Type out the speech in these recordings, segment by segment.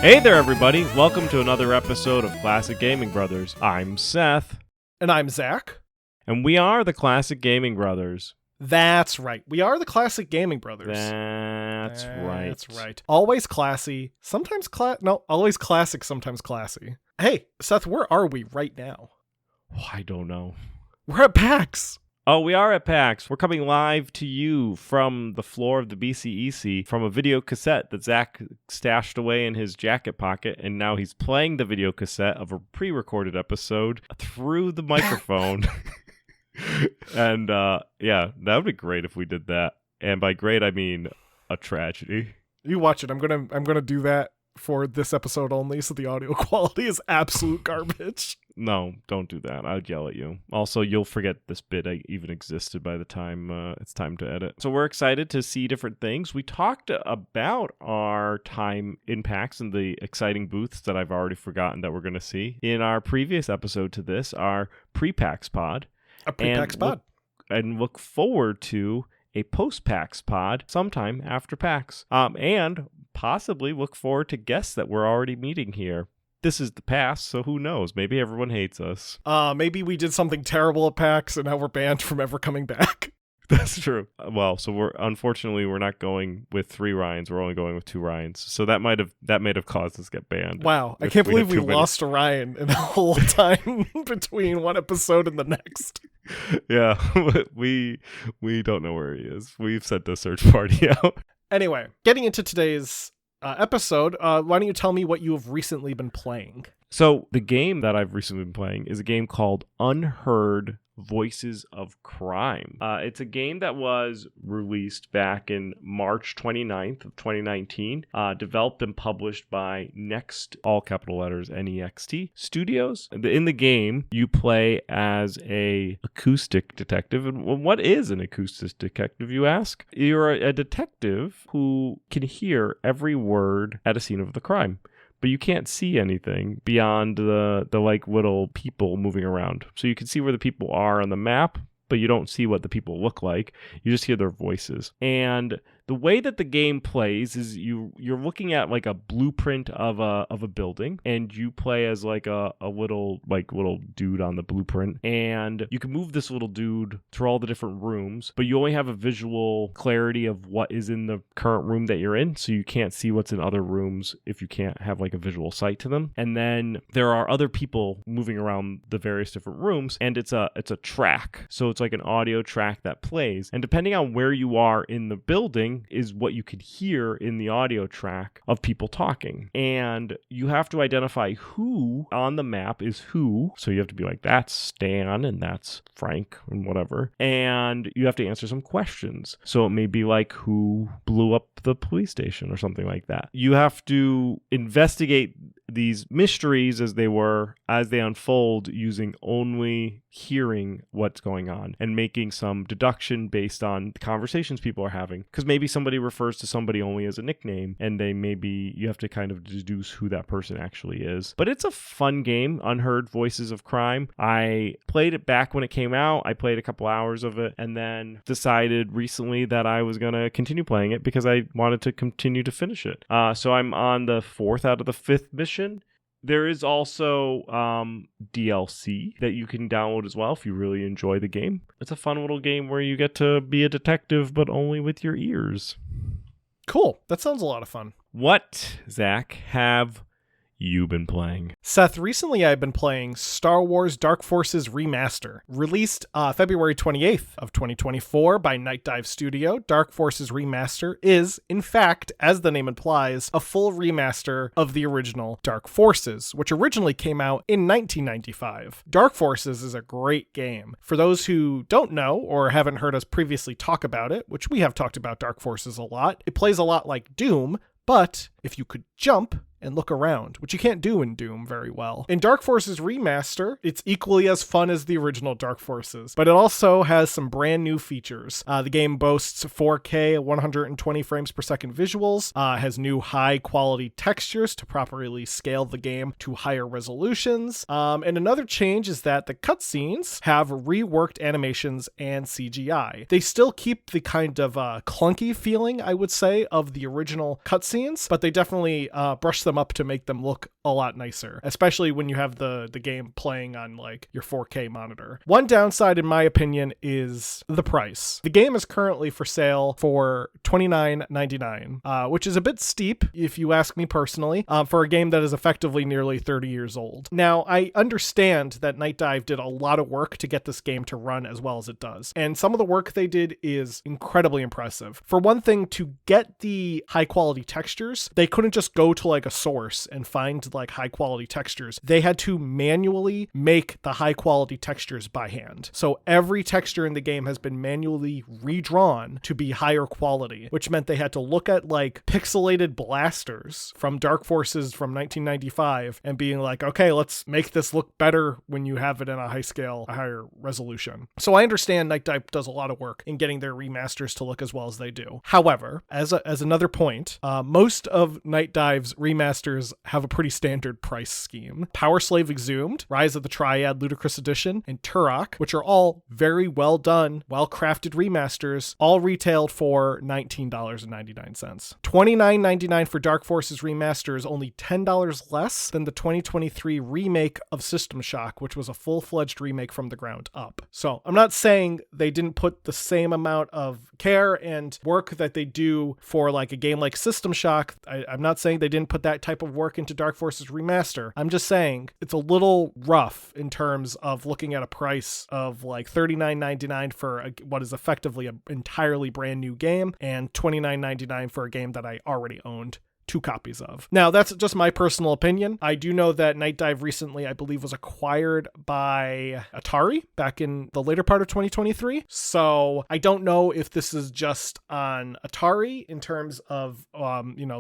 Hey there, everybody. Welcome to another episode of Classic Gaming Brothers. I'm Seth. And I'm Zach. And we are the Classic Gaming Brothers. That's right. We are the Classic Gaming Brothers. That's right. That's right. Always classy, sometimes always classic, sometimes classy. Hey, Seth, where are we right now? Oh, I don't know. We're at PAX. Oh, we are at PAX. We're coming live to you from the floor of the BCEC from a video cassette that Zach stashed away in his jacket pocket, and now he's playing the video cassette of a pre-recorded episode through the microphone. And yeah, that would be great if we did that. And by great, I mean a tragedy. You watch it. I'm gonna do that for this episode only, so the audio quality is absolute garbage. No, don't do that. I'd yell at you. Also, you'll forget this bit even existed by the time it's time to edit. So we're excited to see different things. We talked about our time in PAX and the exciting booths that I've already forgotten that we're going to see in our previous episode to this, our pre-PAX pod. A pre-PAX pod. And look forward to a post-PAX pod sometime after PAX. And possibly look forward to guests that we're already meeting here. This is the past, so who knows? Maybe everyone hates us. Maybe we did something terrible at PAX and now we're banned from ever coming back. That's true. Well, so we're not going with 3 Ryans. We're only going with 2 Ryans. So that might have caused us to get banned. Wow, I can't believe we lost a Ryan in the whole time between one episode and the next. Yeah, we don't know where he is. We've sent the search party out. Anyway, getting into today's episode, why don't you tell me what you have recently been playing? So the game that I've recently been playing is a game called Unheard Voices of Crime. It's a game that was released back in March 29th of 2019, developed and published by Next, all capital letters, N-E-X-T, Studios. In the game, you play as a acoustic detective. And what is an acoustic detective, you ask? You're a detective who can hear every word at a scene of the crime. But you can't see anything beyond the like little people moving around. So you can see where the people are on the map, but you don't see what the people look like. You just hear their voices. And the way that the game plays is you're looking at like a blueprint of a building, and you play as like a little dude on the blueprint, and you can move this little dude through all the different rooms, but you only have a visual clarity of what is in the current room that you're in, so you can't see what's in other rooms if you can't have like a visual sight to them. And then there are other people moving around the various different rooms, and it's a track, so it's like an audio track that plays, and depending on where you are in the building is what you could hear in the audio track of people talking. And you have to identify who on the map is who. So you have to be like, that's Stan and that's Frank and whatever. And you have to answer some questions. So it may be like, who blew up the police station or something like that. You have to investigate these mysteries as they unfold using only hearing what's going on and making some deduction based on the conversations people are having. Because maybe somebody refers to somebody only as a nickname, and you have to kind of deduce who that person actually is. But it's a fun game, Unheard Voices of Crime. I played it back when it came out. I played a couple hours of it and then decided recently that I was going to continue playing it because I wanted to continue to finish it. So I'm on the 4th out of the 5th mission. There is also DLC that you can download as well if you really enjoy the game. It's a fun little game where you get to be a detective, but only with your ears. Cool. That sounds a lot of fun. What, Zach, have you been playing? Seth, recently I've been playing Star Wars Dark Forces Remaster. Released February 28th of 2024 by Night Dive Studio, Dark Forces Remaster is, in fact, as the name implies, a full remaster of the original Dark Forces, which originally came out in 1995. Dark Forces is a great game. For those who don't know or haven't heard us previously talk about it, which we have talked about Dark Forces a lot, it plays a lot like Doom, but if you could jump and look around, which you can't do in Doom very well. In Dark Forces Remaster, it's equally as fun as the original Dark Forces, but it also has some brand new features. The game boasts 4K 120 frames per second visuals, has new high quality textures to properly scale the game to higher resolutions, and another change is that the cutscenes have reworked animations and CGI. They still keep the kind of clunky feeling, I would say, of the original cutscenes, but they definitely brush them up to make them look a lot nicer, especially when you have the game playing on like your 4K monitor. One downside, in my opinion, is the price. The game is currently for sale for $29.99, which is a bit steep, if you ask me personally, for a game that is effectively nearly 30 years old. Now, I understand that Night Dive did a lot of work to get this game to run as well as it does, and some of the work they did is incredibly impressive. For one thing, to get the high quality textures, they couldn't just go to like a source and find like high quality textures. They had to manually make the high quality textures by hand. So every texture in the game has been manually redrawn to be higher quality, which meant they had to look at like pixelated blasters from Dark Forces from 1995 and being like, okay, let's make this look better when you have it in a higher resolution. So I understand Night Dive does a lot of work in getting their remasters to look as well as they do. However, as another point, most of Night Dive's remasters have a pretty standard price scheme. Power Slave Exhumed, Rise of the Triad Ludicrous Edition, and Turok, which are all very well done, well-crafted remasters, all retailed for $19.99. $29.99 for Dark Forces Remaster is only $10 less than the 2023 remake of System Shock, which was a full-fledged remake from the ground up. So I'm not saying they didn't put the same amount of care and work that they do for like a game like System Shock. I'm not saying they didn't put that type of work into Dark Forces Remaster. I'm just saying it's a little rough in terms of looking at a price of like $39.99 for what is effectively an entirely brand new game and $29.99 for a game that I already owned 2 copies of. Now, that's just my personal opinion. I do know that Night Dive recently, I believe, was acquired by Atari back in the later part of 2023. So I don't know if this is just on Atari in terms of,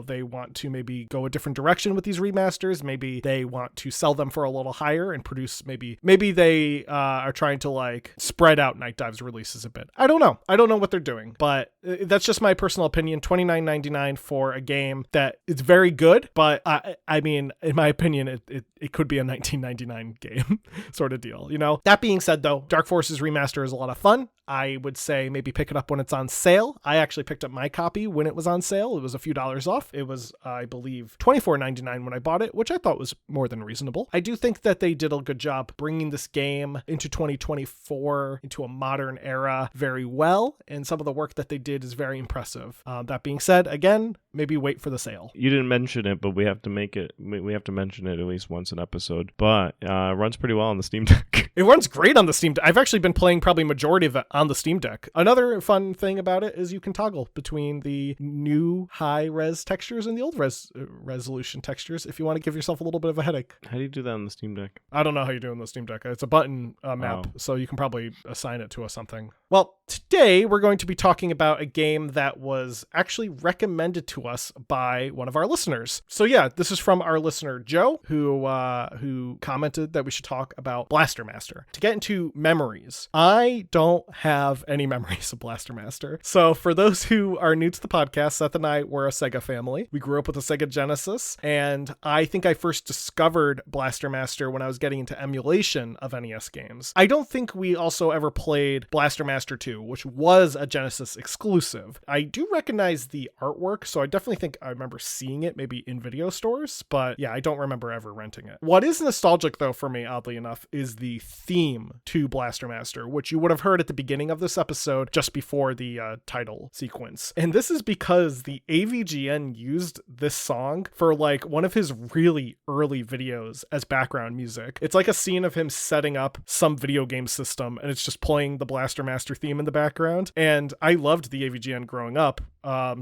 they want to maybe go a different direction with these remasters. Maybe they want to sell them for a little higher and produce maybe they are trying to like spread out Night Dive's releases a bit. I don't know. I don't know what they're doing, but that's just my personal opinion. $29.99 for a game that it's very good, but I mean, in my opinion, it could be a $19.99 game sort of deal, you know? That being said, though, Dark Forces Remaster is a lot of fun. I would say maybe pick it up when it's on sale. I actually picked up my copy when it was on sale. It was a few dollars off. It was, I believe, $24.99 when I bought it, which I thought was more than reasonable. I do think that they did a good job bringing this game into 2024, into a modern era very well, and some of the work that they did is very impressive. That being said, again, maybe wait for the sale. You didn't mention it, but we have to mention it at least once an episode. But it runs pretty well on the Steam Deck. It runs great on the Steam Deck. I've actually been playing probably majority of it on the Steam Deck. Another fun thing about it is you can toggle between the new high-res textures and the old resolution textures if you want to give yourself a little bit of a headache. How do you do that on the Steam Deck? I don't know how you do on the Steam Deck. It's a button map, so you can probably assign it to something. Well, today we're going to be talking about a game that was actually recommended to us by one of our listeners. So yeah, this is from our listener Joe, who commented that we should talk about Blaster Master. To get into memories, I don't have any memories of Blaster Master. So for those who are new to the podcast, Seth and I were a Sega family. We grew up with a Sega Genesis, and I think I first discovered Blaster Master when I was getting into emulation of NES games. I don't think we also ever played Blaster Master 2, which was a Genesis exclusive. I do recognize the artwork, so I definitely think I remember seeing it maybe in video stores, but yeah, I don't remember ever renting it. What is nostalgic though for me, oddly enough, is the theme to Blaster Master, which you would have heard at the beginning of this episode just before the title sequence. And this is because the AVGN used this song for like one of his really early videos as background music. It's like a scene of him setting up some video game system and it's just playing the Blaster Master theme in the background. And I loved the AVGN growing up.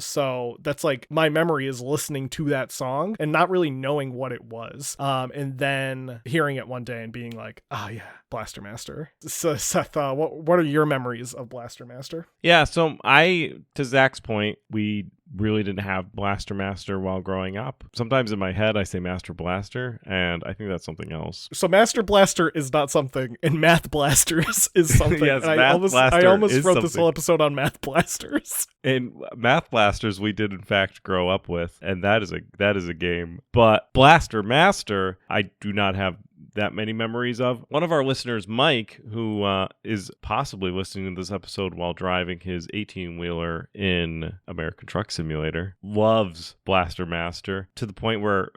So that's like my memory is listening to that song and not really knowing what it was. And then hearing it one day and being like, oh yeah, Blaster Master. So Seth, what are your memories of Blaster Master? Yeah, so to Zach's point, we really didn't have Blaster Master while growing up. Sometimes in my head I say Master Blaster, and I think that's something else. So Master Blaster is not something, and Math Blasters is something. Yes, and I almost wrote this whole episode on Math Blasters. And Math Blasters we did in fact grow up with, and that is a game. But Blaster Master, I do not have that many memories of. One of our listeners, Mike, who is possibly listening to this episode while driving his 18-wheeler in American Truck Simulator, loves Blaster Master to the point where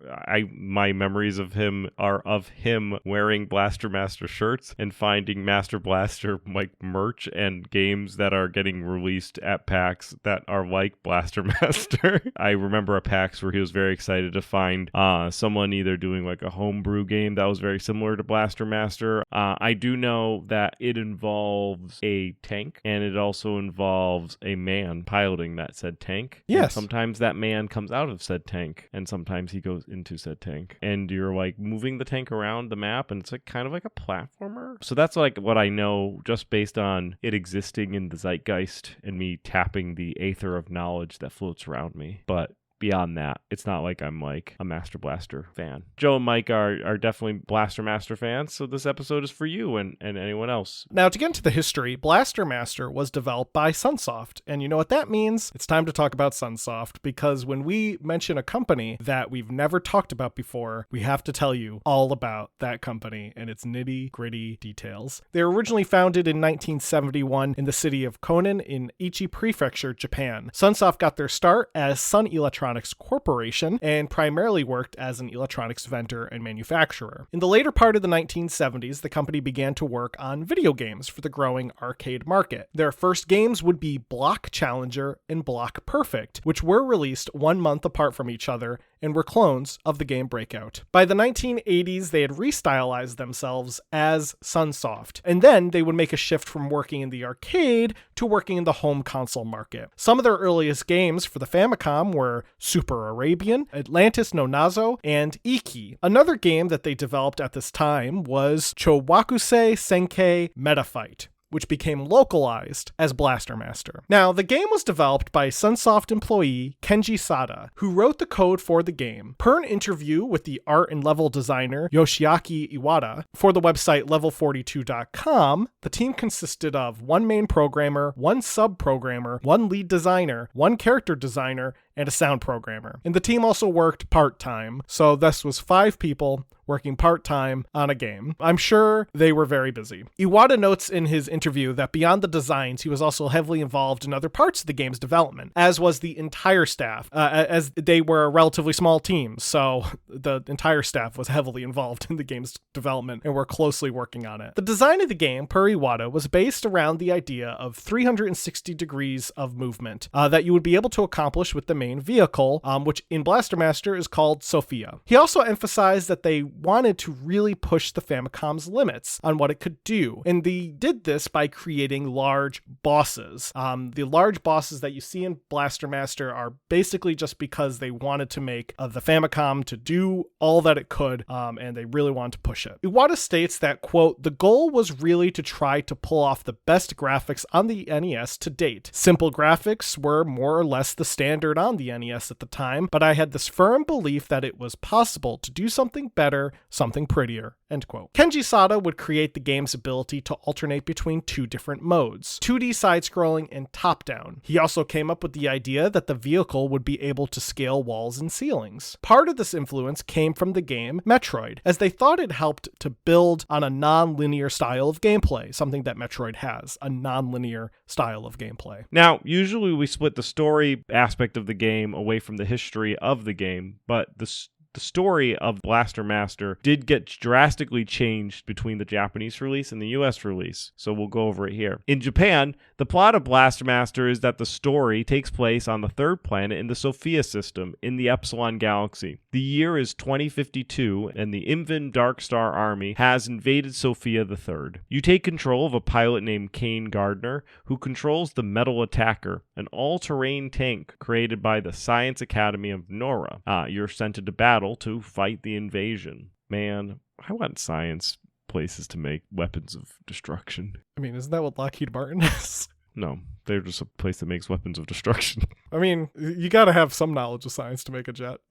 my memories of him are of him wearing Blaster Master shirts and finding Master Blaster like merch and games that are getting released at PAX that are like Blaster Master. I remember a PAX where he was very excited to find someone either doing like a homebrew game that was very similar to Blaster Master. I do know that it involves a tank, and it also involves a man piloting that said tank. Yes. And sometimes that man comes out of said tank, and sometimes he goes into said tank. And you're like moving the tank around the map, and it's like kind of like a platformer. So that's like what I know just based on it existing in the zeitgeist and me tapping the aether of knowledge that floats around me. But beyond that, it's not like I'm like a Master Blaster fan. Joe and Mike are definitely Blaster Master fans, so this episode is for you and anyone else. Now, to get into the history, Blaster Master was developed by Sunsoft, and you know what that means? It's time to talk about Sunsoft, because when we mention a company that we've never talked about before, we have to tell you all about that company and its nitty-gritty details. They were originally founded in 1971 in the city of Konin in Ichi Prefecture, Japan. Sunsoft got their start as Sun Electronics Corporation and primarily worked as an electronics vendor and manufacturer. In the later part of the 1970s, the company began to work on video games for the growing arcade market. Their first games would be Block Challenger and Block Perfect, which were released 1 month apart from each other and were clones of the game Breakout. By the 1980s, they had restylized themselves as Sunsoft, and then they would make a shift from working in the arcade to working in the home console market. Some of their earliest games for the Famicom were Super Arabian, Atlantis no Nazo, and Iki. Another game that they developed at this time was Chowakusei Senkei Metafight, which became localized as Blaster Master. Now, the game was developed by Sunsoft employee Kenji Sada, who wrote the code for the game. Per an interview with the art and level designer Yoshiaki Iwata for the website level42.com, the team consisted of one main programmer, one sub-programmer, one lead designer, one character designer, and a sound programmer. And the team also worked part-time, so this was 5 people working part-time on a game. I'm sure they were very busy. Iwata notes in his interview that beyond the designs, he was also heavily involved in other parts of the game's development, as was the entire staff, as they were a relatively small team, so the entire staff was heavily involved in the game's development and were closely working on it. The design of the game, per Iwata, was based around the idea of 360 degrees of movement that you would be able to accomplish with the main vehicle, which in Blaster Master is called Sophia. He also emphasized that they wanted to really push the Famicom's limits on what it could do, and they did this by creating large bosses. The large bosses that you see in Blaster Master are basically just because they wanted to make the Famicom to do all that it could, and they really wanted to push it. Iwata states that, quote, "The goal was really to try to pull off the best graphics on the NES to date. Simple graphics were more or less the standard on the NES at the time, but I had this firm belief that it was possible to do something better, something prettier," end quote. Kenji Sada would create the game's ability to alternate between 2 different modes, 2D side-scrolling and top-down. He also came up with the idea that the vehicle would be able to scale walls and ceilings. Part of this influence came from the game Metroid, as they thought it helped to build on a non-linear style of gameplay, something that Metroid has, a non-linear style of gameplay. Now, usually we split the story aspect of the game away from the history of the game, but the story of Blaster Master did get drastically changed between the Japanese release and the US release, so we'll go over it here. In Japan, the plot of Blaster Master is that the story takes place on the third planet in the Sophia system in the Epsilon Galaxy. The year is 2052, and the Invan Dark Star Army has invaded Sophia the Third. You take control of a pilot named Kane Gardner, who controls the Metal Attacker, an all-terrain tank created by the Science Academy of Nora. You're sent into battle to fight the invasion. Man, I want science places to make weapons of destruction. I mean, isn't that what Lockheed Martin is? No, they're just a place that makes weapons of destruction. I mean, you gotta have some knowledge of science to make a jet.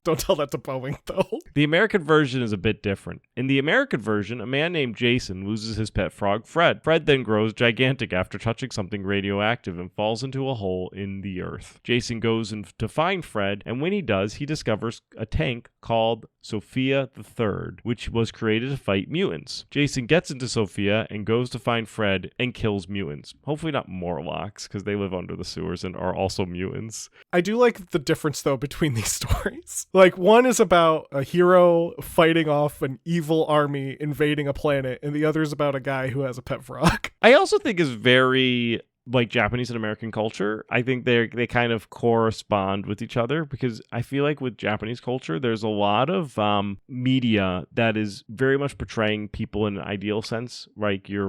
Don't tell that to Boeing, though. The American version is a bit different. In the American version, a man named Jason loses his pet frog, Fred. Fred then grows gigantic after touching something radioactive and falls into a hole in the earth. Jason goes to find Fred, and when he does, he discovers a tank called Sophia the Third, which was created to fight mutants. Jason gets into Sophia and goes to find Fred and kills mutants. Hopefully not Morlocks, because they live under the sewers and are also mutants. I do like the difference, though, between these stories. Like, one is about a hero fighting off an evil army invading a planet, and the other is about a guy who has a pet frog. I also think is very like Japanese and American culture. I think they kind of correspond with each other, because I feel like with Japanese culture, there's a lot of media that is very much portraying people in an ideal sense. Like you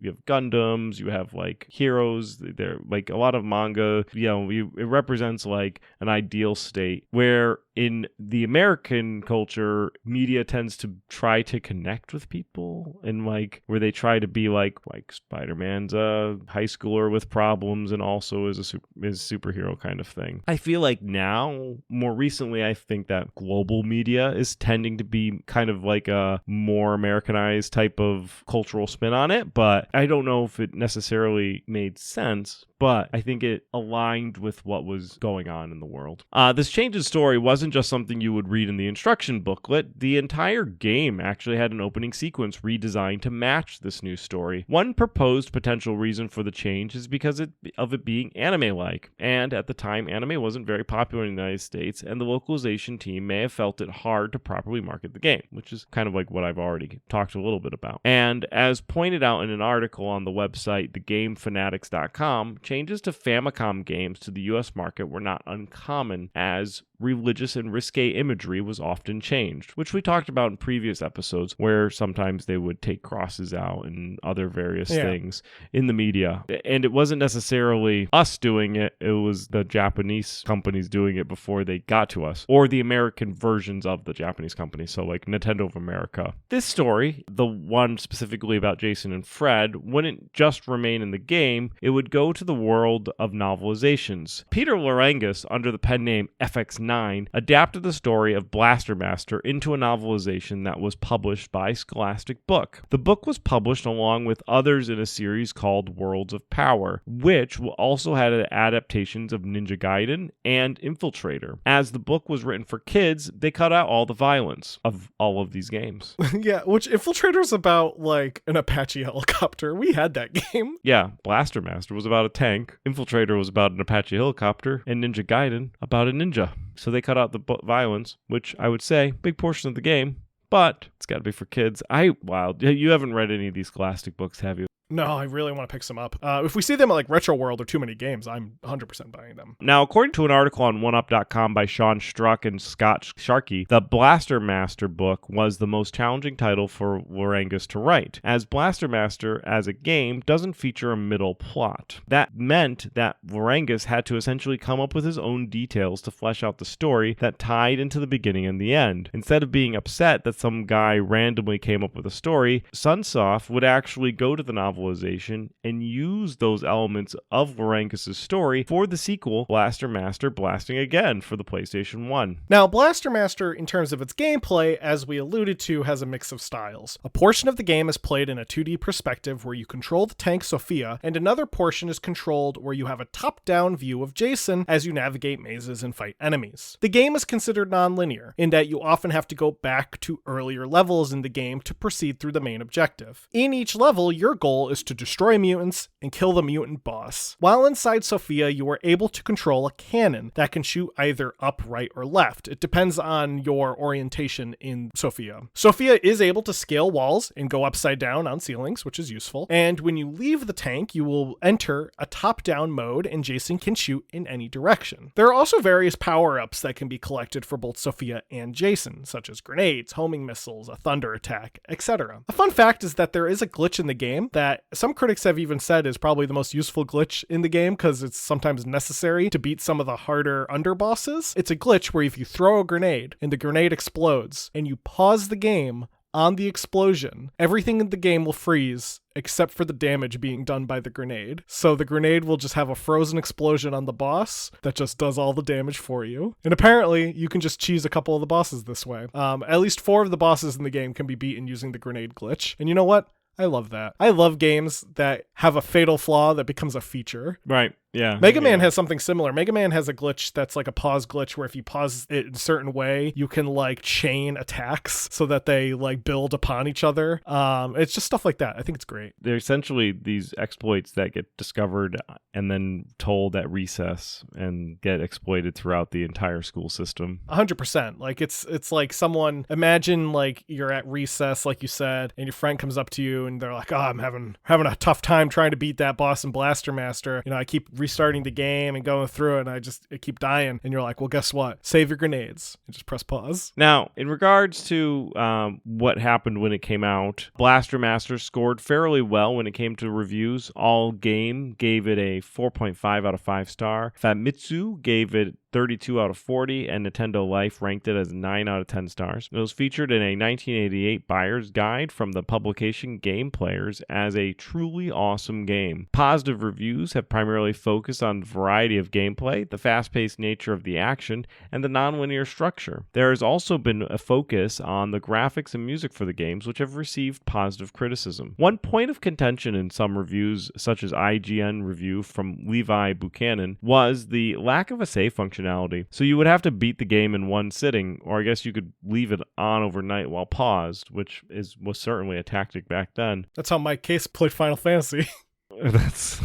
have Gundams, you have like heroes. They're like a lot of manga. It represents like an ideal state, where in the American culture, media tends to try to connect with people, and like where they try to be like Spider-Man's a high schooler with problems and also is a superhero kind of thing. I feel like now, more recently, I think that global media is tending to be kind of like a more Americanized type of cultural spin on it, but I don't know if it necessarily made sense. But I think it aligned with what was going on in the world. This change in story wasn't just something you would read in the instruction booklet. The entire game actually had an opening sequence redesigned to match this new story. One proposed potential reason for the change is because of it being anime-like. And at the time, anime wasn't very popular in the United States, and the localization team may have felt it hard to properly market the game, which is kind of like what I've already talked a little bit about. And as pointed out in an article on the website, thegamefanatics.com, changes to Famicom games to the US market were not uncommon, as religious and risque imagery was often changed, which we talked about in previous episodes, where sometimes they would take crosses out and other various things in the media. And it wasn't necessarily us doing it, it was the Japanese companies doing it before they got to us, or the American versions of the Japanese companies, so like Nintendo of America. This story, the one specifically about Jason and Fred, wouldn't just remain in the game, it would go to the world of novelizations. Peter Lorangas, under the pen name FX9, adapted the story of Blaster Master into a novelization that was published by Scholastic Book. The book was published along with others in a series called Worlds of Power, which also had adaptations of Ninja Gaiden and Infiltrator. As the book was written for kids, they cut out all the violence of all of these games. Yeah, which Infiltrator's about like an Apache helicopter. We had that game. Yeah, Blaster Master was about a tank, Infiltrator was about an Apache helicopter, and Ninja Gaiden about a ninja. So they cut out the violence, which I would say, big portion of the game, but it's got to be for kids. Wow, you haven't read any of these Scholastic books, have you? No, I really want to pick some up. If we see them at like Retro World or Too Many Games, I'm 100% buying them. Now, according to an article on OneUp.com by Sean Struck and Scott Sharkey, the Blaster Master book was the most challenging title for Lorangas to write, as Blaster Master as a game doesn't feature a middle plot. That meant that Lorangas had to essentially come up with his own details to flesh out the story that tied into the beginning and the end. Instead of being upset that some guy randomly came up with a story, Sunsoft would actually go to the novel and use those elements of Lorangas' story for the sequel, Blaster Master Blasting Again, for the PlayStation 1. Now, Blaster Master, in terms of its gameplay, as we alluded to, has a mix of styles. A portion of the game is played in a 2D perspective where you control the tank Sophia, and another portion is controlled where you have a top-down view of Jason as you navigate mazes and fight enemies. The game is considered non-linear, in that you often have to go back to earlier levels in the game to proceed through the main objective. In each level, your goal goal is to destroy mutants and kill the mutant boss. While inside Sophia, you are able to control a cannon that can shoot either up, right, or left. It depends on your orientation in Sophia. Sophia is able to scale walls and go upside down on ceilings, which is useful. And when you leave the tank, you will enter a top-down mode and Jason can shoot in any direction. There are also various power-ups that can be collected for both Sophia and Jason, such as grenades, homing missiles, a thunder attack, etc. A fun fact is that there is a glitch in the game that some critics have even said is probably the most useful glitch in the game because it's sometimes necessary to beat some of the harder underbosses. It's a glitch where if you throw a grenade and the grenade explodes and you pause the game on the explosion, everything in the game will freeze except for the damage being done by the grenade. So the grenade will just have a frozen explosion on the boss that just does all the damage for you. And apparently you can just cheese a couple of the bosses this way. At least 4 of the bosses in the game can be beaten using the grenade glitch. And you know what? I love that. I love games that have a fatal flaw that becomes a feature. Right. Yeah. Mega Man has something similar. Mega Man has a glitch that's like a pause glitch where if you pause it in a certain way, you can like chain attacks so that they like build upon each other. It's just stuff like that. I think it's great. They're essentially these exploits that get discovered and then told at recess and get exploited throughout the entire school system. 100%. Like it's like someone, imagine like you're at recess, like you said, and your friend comes up to you and they're like, "Oh, I'm having a tough time trying to beat that boss in Blaster Master. You know, I keep restarting the game and going through it and I keep dying." And you're like, "Well, guess what? Save your grenades and just press pause." Now, in regards to what happened when it came out, Blaster Master scored fairly well when it came to reviews. All Game gave it a 4.5 out of 5 star. Famitsu gave it 32 out of 40, and Nintendo Life ranked it as 9 out of 10 stars. It was featured in a 1988 buyer's guide from the publication Game Players as a truly awesome game. Positive reviews have primarily focused on the variety of gameplay, the fast-paced nature of the action, and the non-linear structure. There has also been a focus on the graphics and music for the games, which have received positive criticism. One point of contention in some reviews, such as IGN review from Levi Buchanan, was the lack of a save function. So you would have to beat the game in one sitting, or I guess you could leave it on overnight while paused, which was certainly a tactic back then. That's how Mike Case played Final Fantasy. That's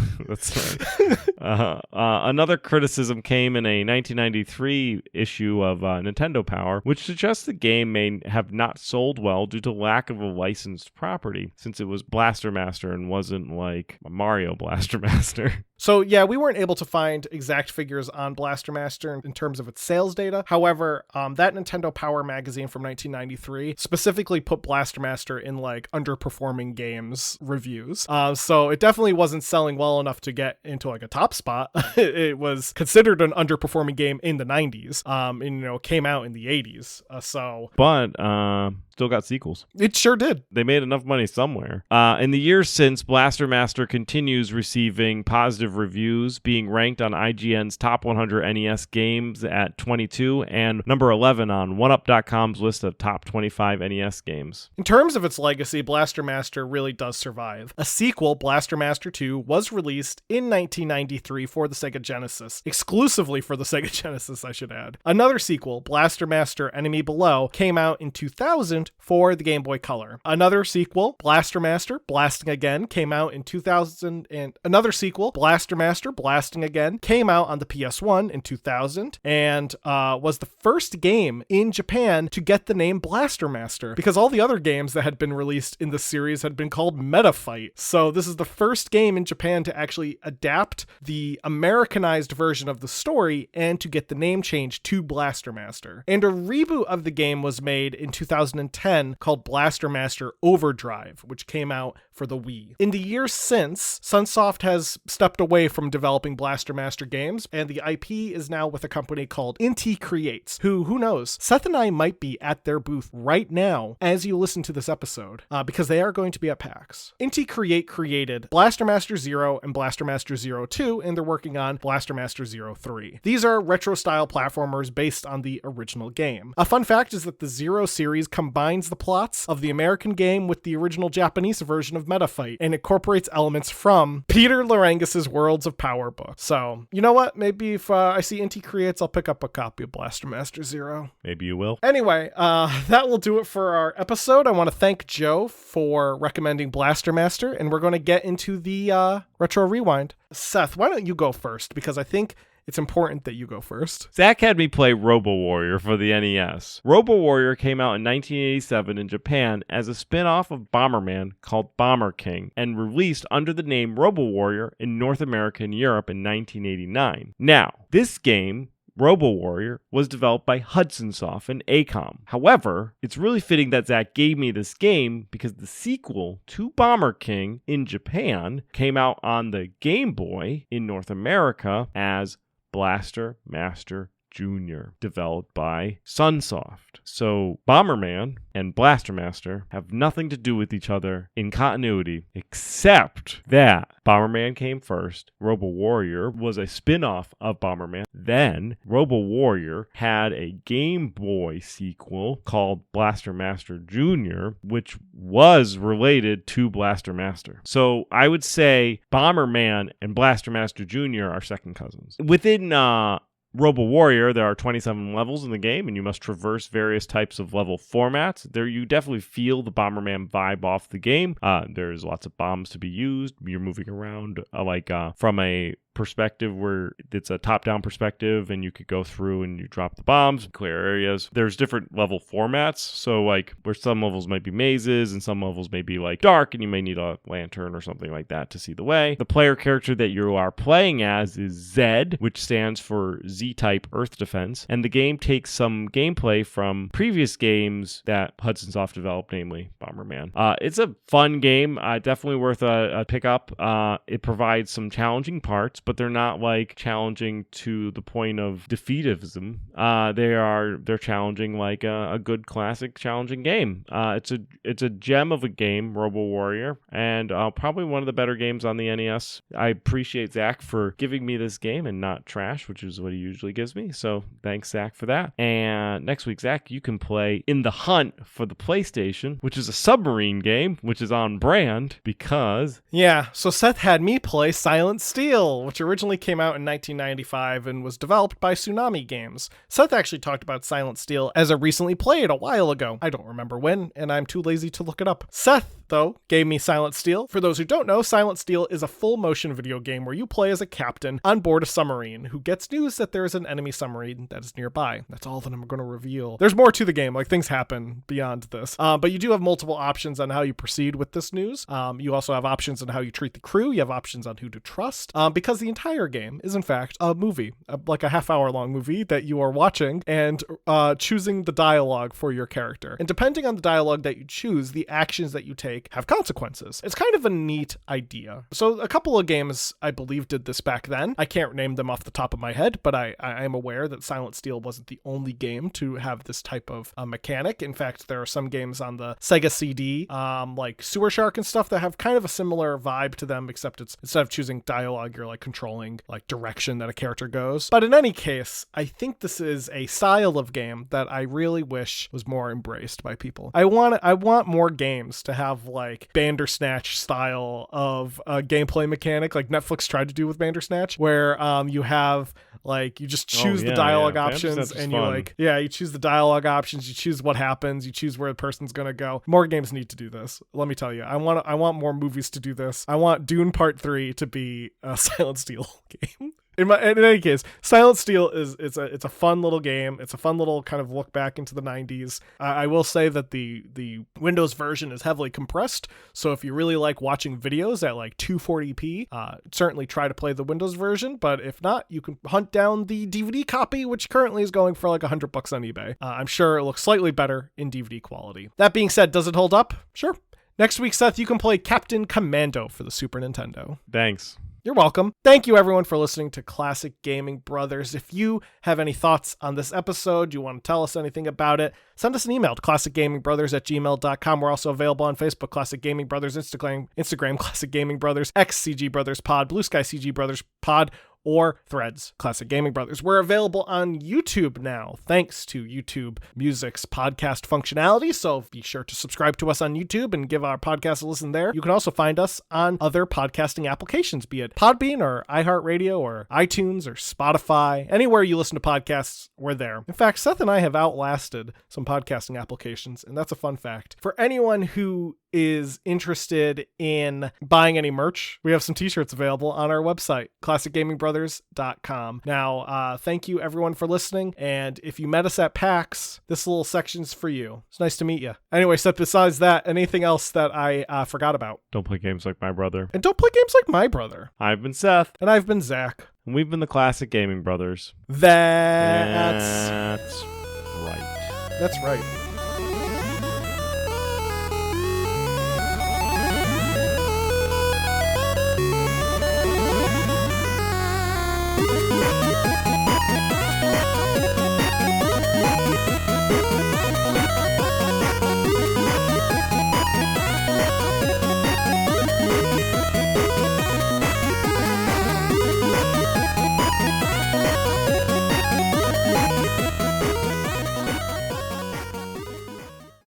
right. Another criticism came in a 1993 issue of Nintendo Power, which suggests the game may have not sold well due to lack of a licensed property, since it was Blaster Master and wasn't like Mario Blaster Master. So yeah, we weren't able to find exact figures on Blaster Master in terms of its sales data. However, that Nintendo Power magazine from 1993 specifically put Blaster Master in like underperforming games reviews. So it definitely wasn't selling well enough to get into like a top spot. It was considered an underperforming game in the 90s. And you know, came out in the 80s. But still got sequels. It sure did. They made enough money somewhere. In the years since, Blaster Master continues receiving positive reviews, being ranked on IGN's top 100 NES games at 22 and number 11 on OneUp.com's list of top 25 NES games. In terms of its legacy, Blaster Master really does survive. A sequel, Blaster Master 2, was released in 1993 for the Sega Genesis, exclusively for the Sega Genesis, I should add. Another sequel, Blaster Master Enemy Below, came out in 2000 for the Game Boy Color. Another sequel, Blaster Master Blasting Again, came out in 2000, and another sequel, Blaster Master Blasting Again, came out on the PS1 in 2000 and was the first game in Japan to get the name Blaster Master, because all the other games that had been released in the series had been called Meta Fight. So this is the first game in Japan to actually adapt the Americanized version of the story and to get the name changed to Blaster Master. And a reboot of the game was made in 2010 called Blaster Master Overdrive, which came out for the Wii. In the years since, Sunsoft has stepped away from developing Blaster Master games, and the IP is now with a company called Inti Creates, who knows, Seth and I might be at their booth right now as you listen to this episode, because they are going to be at PAX. Inti created Blaster Master Zero and Blaster Master Zero 2, and they're working on Blaster Master Zero 3. These are retro-style platformers based on the original game. A fun fact is that the Zero series combines the plots of the American game with the original Japanese version of Meta Fight, and incorporates elements from Peter Larangis' Worlds of Power book. So, you know what? Maybe if I see Inti Creates, I'll pick up a copy of Blaster Master Zero. Maybe you will. Anyway, that will do it for our episode. I want to thank Joe for recommending Blaster Master, and we're going to get into the Retro Rewind. Seth, why don't you go first? Because I think it's important that you go first. Zach had me play Robo Warrior for the NES. Robo Warrior came out in 1987 in Japan as a spin-off of Bomberman called Bomber King and released under the name Robo Warrior in North America and Europe in 1989. Now, this game, Robo Warrior, was developed by Hudson Soft and ACOM. However, it's really fitting that Zach gave me this game because the sequel to Bomber King in Japan came out on the Game Boy in North America as Blaster Master Jr., developed by Sunsoft. So Bomberman and Blaster Master have nothing to do with each other in continuity, except that Bomberman came first. Robo Warrior was a spin-off of Bomberman. Then Robo Warrior had a Game Boy sequel called Blaster Master Jr., which was related to Blaster Master. So I would say Bomberman and Blaster Master Jr. are second cousins. Within Robo Warrior, there are 27 levels in the game, and you must traverse various types of level formats. There, you definitely feel the Bomberman vibe off the game. There's lots of bombs to be used. You're moving around from a perspective where it's a top-down perspective, and you could go through and you drop the bombs, clear areas. There's different level formats, so like where some levels might be mazes and some levels may be like dark, and you may need a lantern or something like that to see the way. The player character that you are playing as is Zed, which stands for Z-Type Earth Defense, and the game takes some gameplay from previous games that Hudson Soft developed, namely Bomberman. It's a fun game, definitely worth a pickup. It provides some challenging parts, but they're not like challenging to the point of defeatism. They're challenging like a good classic challenging game. It's a gem of a game, Robo Warrior, and probably one of the better games on the NES. I appreciate Zach for giving me this game and not trash, which is what he usually gives me. So thanks, Zach, for that. And next week, Zach, you can play In the Hunt for the PlayStation, which is a submarine game, which is on brand because... Yeah, so Seth had me play Silent Steel, which originally came out in 1995 and was developed by Tsunami Games. Seth actually talked about Silent Steel as a recently played a while ago. I don't remember when, and I'm too lazy to look it up. Seth, though, gave me Silent Steel. For those who don't know, Silent Steel is a full motion video game where you play as a captain on board a submarine who gets news that there is an enemy submarine that is nearby. That's all that I'm going to reveal. There's more to the game, like things happen beyond this. But you do have multiple options on how you proceed with this news. You also have options on how you treat the crew. You have options on who to trust. Because the entire game is in fact a movie, like a half-hour long movie that you are watching and choosing the dialogue for your character. And depending on the dialogue that you choose, the actions that you take have consequences. It's kind of a neat idea. So a couple of games, I believe, did this back then. I can't name them off the top of my head, but I am aware that Silent Steel wasn't the only game to have this type of mechanic. In fact, there are some games on the Sega CD, like Sewer Shark and stuff, that have kind of a similar vibe to them, except it's instead of choosing dialogue, you're like controlling like direction that a character goes. But in any case, I think this is a style of game that I really wish was more embraced by people. I want more games to have like Bandersnatch style of gameplay mechanic, like Netflix tried to do with Bandersnatch, where you have like you just choose the dialogue options and you choose the dialogue options, you choose what happens, you choose where the person's gonna go. More games need to do this. Let me tell you, I want more movies to do this. I want Dune Part 3 to be a Silent Steel game. In any case, Silent Steel it's a fun little game. It's a fun little kind of look back into the 90s. I will say that the Windows version is heavily compressed, so if you really like watching videos at like 240p, certainly try to play the Windows version, but if not, you can hunt down the DVD copy, which currently is going for like $100 on eBay. I'm sure it looks slightly better in DVD quality. That being said, does it hold up? Sure. Next week, Seth, you can play Captain Commando for the Super Nintendo. Thanks. You're welcome. Thank you, everyone, for listening to Classic Gaming Brothers. If you have any thoughts on this episode, you want to tell us anything about it, send us an email to classicgamingbrothers@gmail.com. We're also available on Facebook, Classic Gaming Brothers, Instagram, Classic Gaming Brothers, X CG Brothers Pod, Blue Sky CG Brothers Pod, or Threads, Classic Gaming Brothers. We're available on YouTube now, thanks to YouTube Music's podcast functionality, so be sure to subscribe to us on YouTube and give our podcast a listen there. You can also find us on other podcasting applications, be it Podbean or iHeartRadio or iTunes or Spotify. Anywhere you listen to podcasts, we're there. In fact, Seth and I have outlasted some podcasting applications, and that's a fun fact. For anyone who is interested in buying any merch, we have some t-shirts available on our website, classicgamingbrothers.com. Now, thank you everyone for listening, and if you met us at PAX, this little section's for you. It's nice to meet you. Anyway, Seth, besides that, anything else that I forgot about? Don't play games like my brother. And don't play games like my brother. I've been Seth. And I've been Zach. And we've been the Classic Gaming Brothers. That's right. That's right.